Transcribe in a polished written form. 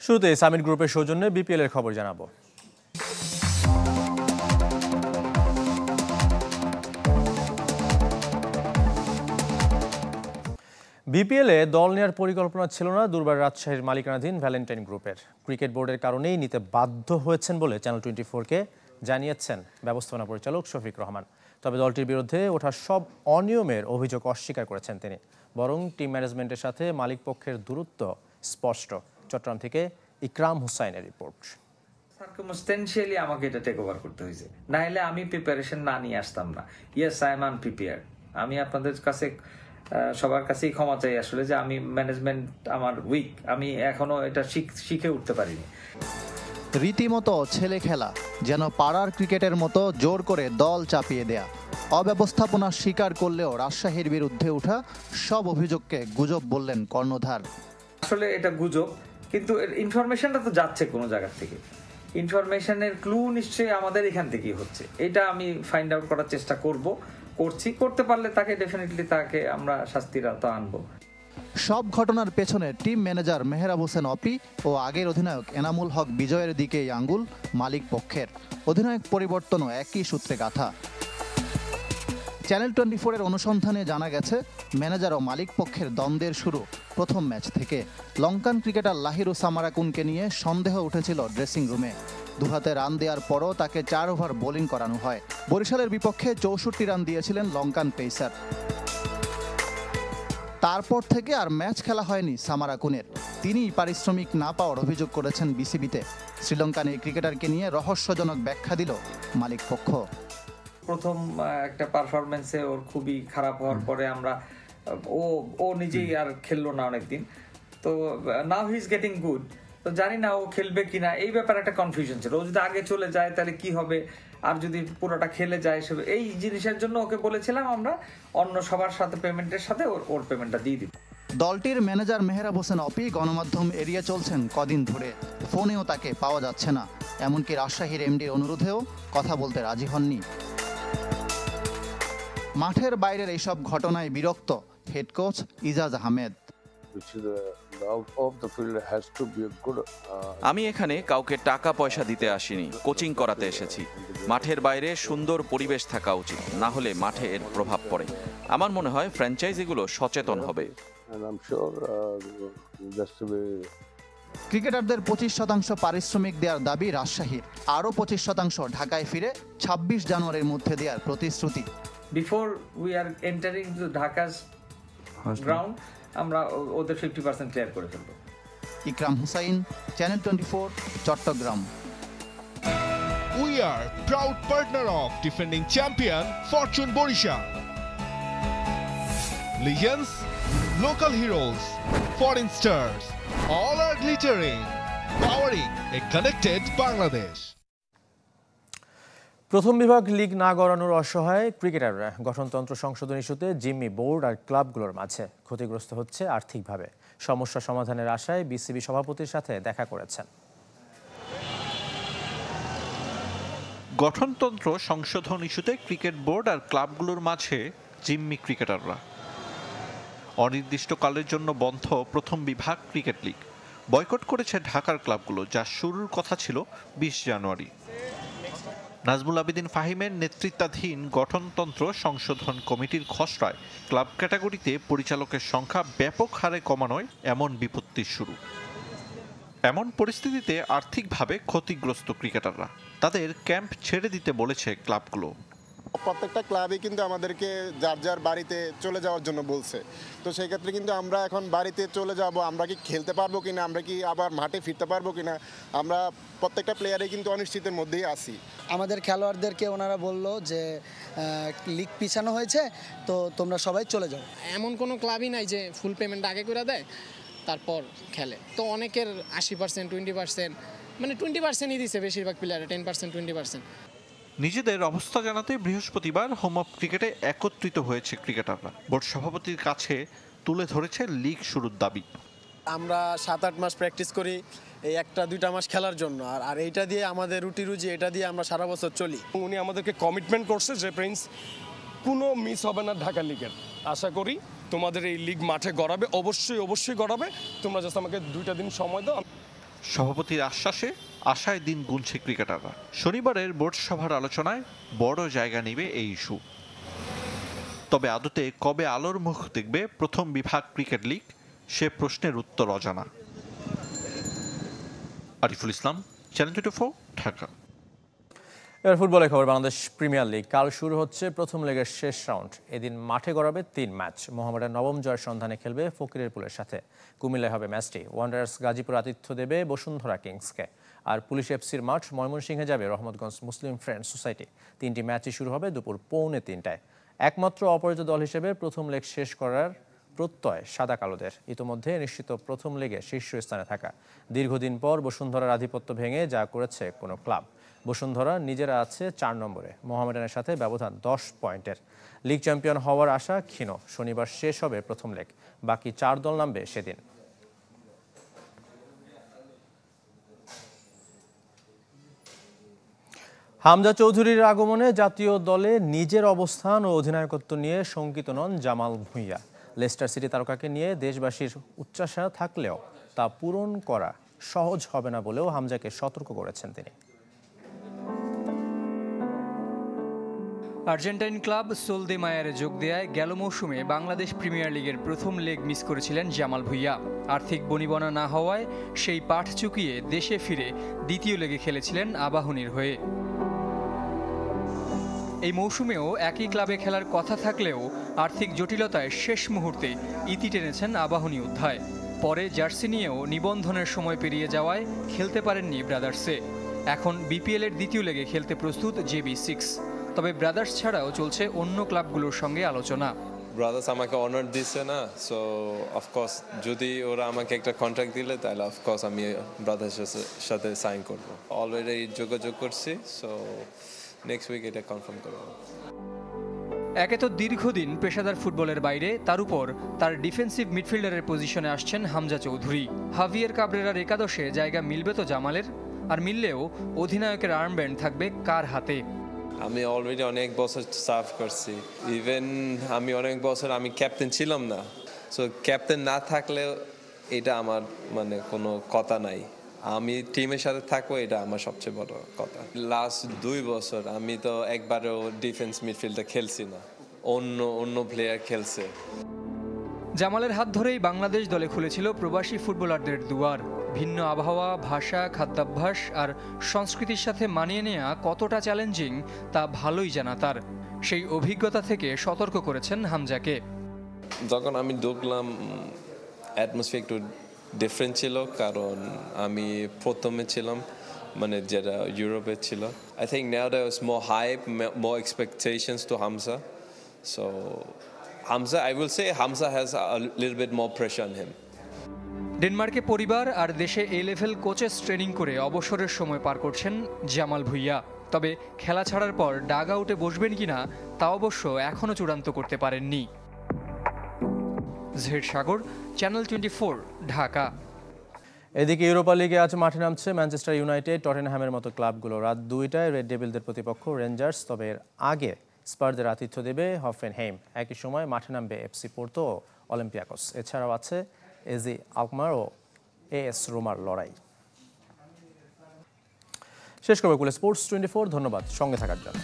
শুরুতে সামিট গ্রুপের সৌজন্যে বিপিএল এর খবর জানাবো। বিপিএলে দল নেওয়ার পরিকল্পনা ছিল না দুর্বার রাজশাহীর মালিকানাধীন ভ্যালেন্টাইন গ্রুপের। ক্রিকেট বোর্ডের কারণেই নিতে বাধ্য হয়েছেন বলে চ্যানেল 24-কে জানিয়েছেন ব্যবস্থাপনা পরিচালক শফিক রহমান। তবে দলটির বিরুদ্ধে ওঠা সব অনিয়মের অভিযোগ অস্বীকার করেছেন তিনি। বরং টিম ম্যানেজমেন্টের সাথে মালিক পক্ষের দূরত্ব স্পষ্ট। চট্টগ্রাম থেকে ইকরাম হুসাইনের রিপোর্ট। সার্কামস্টেন্সিয়ালি আমাকে এটা টেক ওভার করতে হয়েছে, না হলে আমি প্রিপারেশন না নিয়ে আসতাম না। Yes, I am unprepared. আমি আপনাদের কাছে সবার কাছেই ক্ষমা চাই আসলে যে আমি ম্যানেজমেন্ট আমার উইক, আমি এখনো এটা শিখে উঠতে পারিনি। রীতিমতো ছেলে খেলা, যেন পাড়ার ক্রিকেটের মতো জোর করে দল চাপিয়ে দেয়া। অব্যবস্থাপনা স্বীকার করলেও রাজশাহীর বিরুদ্ধে ওঠা সব অভিযোগকে গুজব বললেন কর্ণধার। আসলে এটা গুজব, কিন্তু ইনফরমেশনটা তো যাচ্ছে কোনো জায়গা থেকে। ইনফরমেশনের ক্লু নিশ্চয়ই আমাদের এখান থেকেই হচ্ছে। এটা আমি ফাইন্ড আউট করার চেষ্টা করতে পারলে তাকে আমরা শাস্তির আওতায় আনবো। সব ঘটনার পেছনে টিম ম্যানেজার মেহরাব হোসেন অপি ও আগের অধিনায়ক এনামুল হক বিজয়ের দিকেই আঙ্গুল মালিক পক্ষের। অধিনায়ক পরিবর্তনও একই সূত্রে গাঁথা। চ্যানেল 24-এর অনুসন্ধানে জানা গেছে, ম্যানেজার ও মালিক পক্ষের দ্বন্দ্বের শুরু প্রথম ম্যাচ থেকে। লঙ্কান ক্রিকেটার লাহিরু সামারাকুনকে নিয়ে সন্দেহ উঠেছিল ড্রেসিং রুমে। দুহাতে রান দেওয়ার পরও তাকে 4 ওভার বোলিং করানো হয়। বরিশালের বিপক্ষে 64 রান দিয়েছিলেন লঙ্কান পেসার। তারপর থেকে আর ম্যাচ খেলা হয়নি সামারাকুনের। তিনিই পারিশ্রমিক না পাওয়ার অভিযোগ করেছেন বিসিবিতে। শ্রীলঙ্কান এই ক্রিকেটারকে নিয়ে রহস্যজনক ব্যাখ্যা দিল মালিক পক্ষ। প্রথম একটা পারফরমেন্সে ওর খুবই খারাপ হওয়ার পরে আমরা ও নিজেই আর খেললো না অনেকদিন। তো নাও হি ইজ গেটিং গুড। তো জানি না ও খেলবে কিনা, এই ব্যাপারে একটা কনফিউশন ছিল। ও যদি আগে চলে যায় তাহলে কি হবে, আর যদি পুরোটা খেলে যায়, এই জিনিসের জন্য ওকে বলেছিলাম আমরা অন্য সবার সাথে পেমেন্টের সাথে ওর পেমেন্টটা দিয়ে দিব। দলটির ম্যানেজার মেহরাব হোসেন অপি গণমাধ্যম এড়িয়ে চলছেন কদিন ধরে। ফোনেও তাকে পাওয়া যাচ্ছে না। এমনকি রাজশাহীর এমডির অনুরোধেও কথা বলতে রাজি হননি। মাঠের বাইরের এইসব ঘটনায় বিরক্ত হেড কোচ ইজাজ আহমেদ। আমি এখানে কাউকে টাকা পয়সা দিতে আসিনি, কোচিং করাতে এসেছি। মাঠের বাইরে সুন্দর পরিবেশ থাকা উচিত, না হলে মাঠে এর প্রভাব পড়ে। আমার মনে হয় ফ্র্যাঞ্চাইজিগুলো সচেতন হবে। ক্রিকেটারদের 25% পারিশ্রমিক দেওয়ার দাবি রাজশাহীর। আরও 25% ঢাকায় ফিরে 26 জানুয়ারির মধ্যে দেওয়ার প্রতিশ্রুতি। Before we are entering to Dhaka's ground আমরা ওদের 50% ক্লিয়ার করে ফেলব। Ikram Hussain, channel 24, Chittagong. We are proud partner of defending champion Fortune Borisha. Legends, local heroes, foreign stars, all are glittering, powering a connected Bangladesh. প্রথম বিভাগ লিগ না গড়ানোর অসহায় ক্রিকেটাররা গঠনতন্ত্র সংশোধন ইস্যুতে জিম্মি বোর্ড আর ক্লাবগুলোর মাঝে ক্ষতিগ্রস্ত হচ্ছে আর্থিকভাবে। সমস্যা সমাধানের আশায় বিসিবি সভাপতির সাথে দেখা করেছেন। গঠনতন্ত্র সংশোধন ইস্যুতে ক্রিকেট বোর্ড আর ক্লাবগুলোর মাঝে জিম্মি ক্রিকেটাররা। অনির্দিষ্টকালের জন্য বন্ধ প্রথম বিভাগ ক্রিকেট লিগ। বয়কট করেছে ঢাকার ক্লাবগুলো, যা শুরুর কথা ছিল 20 জানুয়ারি। নাজমুল আবেদিন ফাহিমের নেতৃত্বাধীন গঠনতন্ত্র সংশোধন কমিটির খসড়ায় ক্লাব ক্যাটাগরিতে পরিচালকের সংখ্যা ব্যাপক হারে কমানোয় এমন বিপত্তির শুরু। এমন পরিস্থিতিতে আর্থিকভাবে ক্ষতিগ্রস্ত ক্রিকেটাররা। তাদের ক্যাম্প ছেড়ে দিতে বলেছে ক্লাবগুলো। প্রত্যেকটা ক্লাবই কিন্তু আমাদেরকে যার যার বাড়িতে চলে যাওয়ার জন্য বলছে। তো সেই ক্ষেত্রে কিন্তু আমরা এখন বাড়িতে চলে যাব, আমরা কি খেলতে পারবো কিনা, আমরা কি আবার মাঠে ফিরতে পারবো কিনা, আমরা প্রত্যেকটা প্লেয়ারে কিন্তু অনিশ্চিতের মধ্যেই আছি। আমাদের খেলোয়াড়দেরকে ওনারা বলল যে লিগ পিছানো হয়েছে, তো তোমরা সবাই চলে যাও। এমন কোনো ক্লাবই নাই যে ফুল পেমেন্ট আগে করে দেয় তারপর খেলে। তো অনেকের 80%, 20%, মানে 20%ই দিছে বেশিরভাগ প্লেয়ারে, 10%, 20%। নিজেদের অবস্থা জানাতে বৃহস্পতিবার হোম অফ ক্রিকেটে একত্রিত হয়েছে ক্রিকেটাররা। বোর্ড সভাপতির কাছে তুলে ধরেছে লিগ শুরুর দাবি। আমরা 7-8 মাস প্র্যাকটিস করি এই 1-2 মাস খেলার জন্য, আর এইটা দিয়ে আমাদের রুটি রুজি, এটা দিয়ে আমরা সারা বছর চলি। উনি আমাদেরকে কমিটমেন্ট করছে যে প্রিন্স কোনো মিস হবে না ঢাকা লিগের। আশা করি তোমাদের এই লিগ মাঠে গড়াবে, অবশ্যই গড়াবে। তোমরা জাস্ট আমাকে 2টা দিন সময় দাও। সভাপতির আশ্বাসে আশায় দিন গুনছে ক্রিকেটাররা। শনিবারের বোর্ড সভার আলোচনায় বড় জায়গা নেবে এই ইস্যু। তবে আদতে কবে আলোর মুখ দেখবে প্রথম বিভাগ ক্রিকেট লিগ, সে প্রশ্নের উত্তর অজানা। আরিফুল ইসলাম, চ্যানেল 24, ঢাকা। এবার ফুটবলের খবর। বাংলাদেশ প্রিমিয়ার লিগ কাল শুরু হচ্ছে প্রথম লেগের শেষ রাউন্ড। এদিন মাঠে গড়াবে 3 ম্যাচ। মোহামেডান নবম জয়ের সন্ধানে খেলবে ফকিরেরপুলের সাথে। কুমিল্লায় হবে ম্যাচটি। ওয়ান্ডারার্স গাজীপুর আতিথ্য দেবে বসুন্ধরা কিংসকে। আর পুলিশ এফসির মাঠ ময়মনসিংহে যাবে রহমতগঞ্জ মুসলিম ফ্রেন্ডস সোসাইটি। 3টি ম্যাচই শুরু হবে দুপুর 2:45টায়। একমাত্র অপরাজিত দল হিসেবে প্রথম লেগ শেষ করার প্রত্যয় সাদা কালোদের। ইতোমধ্যে নিশ্চিত প্রথম লেগে শীর্ষস্থানে থাকা। দীর্ঘদিন পর বসুন্ধরার আধিপত্য ভেঙে যা করেছে কোনো ক্লাব। বসুন্ধরা নিজেরা আছে 4 নম্বরে। মোহামেডানের সাথে ব্যবধান 10 পয়েন্টের। লিগ চ্যাম্পিয়ন হওয়ার আশা ক্ষীণ। শনিবার শেষ হবে প্রথম লেগ। বাকি 4 দল নামবে সেদিন। হামজা চৌধুরীর আগমনে জাতীয় দলে নিজের অবস্থান ও অধিনায়কত্ব নিয়ে শঙ্কিত নন জামাল ভুঁইয়া। লেস্টার সিটি তারকাকে নিয়ে দেশবাসীর উচ্চাশা থাকলেও তা পূরণ করা সহজ হবে না বলেও হামজাকে সতর্ক করেছেন তিনি। আর্জেন্টাইন ক্লাব সোলদে মায়ারে যোগ দেয়ায় গেল মৌসুমে বাংলাদেশ প্রিমিয়ার লিগের প্রথম লেগ মিস করেছিলেন জামাল ভুঁইয়া। আর্থিক বনিবনা না হওয়ায় সেই পাঠ চুকিয়ে দেশে ফিরে দ্বিতীয় লেগে খেলেছিলেন আবাহনীর হয়ে। এই মৌসুমেও একই ক্লাবে খেলার কথা থাকলেও আর্থিক জটিলতায় শেষ মুহূর্তে ইতি টেনেছেন আবাহনী অধ্যায়। পরে জার্সি নিয়েও নিবন্ধনের সময় পেরিয়ে যাওয়ায় খেলতে পারেননি ব্রাদার্সে। এখন বিপিএলের দ্বিতীয় লেগে খেলতে প্রস্তুত JB6। তবে ব্রাদার্স ছাড়াও চলছে অন্য ক্লাবগুলোর সঙ্গে আলোচনা। ব্রাদার্স আমাকে অনার দিচ্ছে না, সো অফকোর্স যদি ওরা আমাকে একটা কন্ট্রাক্ট দিলে তাহলে অফকোর্স আমি ব্রাদার্সের সাথে সাইন করব। অলরেডি যোগাযোগ করছি, সো নেক্সট উইক এটা কনফার্ম করব। একে তো দীর্ঘদিন পেশাদার ফুটবলের বাইরে, তার উপর তার ডিফেন্সিভ মিডফিল্ডারের পজিশনে আসছেন হামজা চৌধুরী। হাভিয়ের কাবরেরার একাদশে জায়গা মিলবে তো জামালের, আর মিললেও অধিনায়কের আর্মব্যান্ড থাকবে কার হাতে? আমি অলরেডি অনেক বছর সার্ভ করছি। ইভেন আমি অনেক বছর আমি ক্যাপ্টেন ছিলাম না, সো ক্যাপ্টেন না থাকলেও এটা আমার মানে কোনো কথা নাই। আমি টিমের সাথে থাকবো, এটা আমার সবচেয়ে বড় কথা। লাস্ট 2 বছর আমি তো একবারও ডিফেন্স মিডফিল্ডে খেলছি না, অন্য প্লেয়ার খেলছে। জামালের হাত ধরেই বাংলাদেশ দলে খুলেছিল প্রবাসী ফুটবলারদের দুয়ার। ভিন্ন আবহাওয়া, ভাষা, খাদ্যাভ্যাস আর সংস্কৃতির সাথে মানিয়ে নেওয়া কতটা চ্যালেঞ্জিং তা ভালোই জানা তার। সেই অভিজ্ঞতা থেকে সতর্ক করেছেন হামজাকে। যখন আমি ঢুকলাম অ্যাটমসফিয়ার একটু ডিফারেন্ট ছিল, কারণ আমি প্রথমে ছিলাম মানে যেটা ইউরোপে ছিল। I think now there was more hype, more expectations to Hamza. So Hamza, I will say Hamza has a little bit more pressure on him. ডেনমার্কে পরিবার আর দেশে A-লেভেল কোচেস ট্রেনিং করে অবসরের সময় পার করছেন জামাল ভুঁইয়া। তবে খেলা ছাড়ার পর ডাগ আউটে বসবেন কিনা তা অবশ্য এখনও চূড়ান্ত করতে পারেননি। জহির সাগর, চ্যানেল 24, ঢাকা। এদিকে ইউরোপা লিগে আজ মাঠে নামছে ম্যানচেস্টার ইউনাইটেড, টটেনহ্যামের মতো ক্লাবগুলো। রাত 2টায় রেড ডেভিলদের প্রতিপক্ষ রেঞ্জার্স। তবে এর আগে স্পারদের আতিথ্য দেবে হফেনহেইম। একই সময় মাঠে নামবে FC পোর্তো ও অলিম্পিয়াকোস। এছাড়াও আছে AZ আলকমার ও AS রোমার লড়াই। শেষ করবে কুলে স্পোর্টস 24। ধন্যবাদ সঙ্গে থাকার জন্য।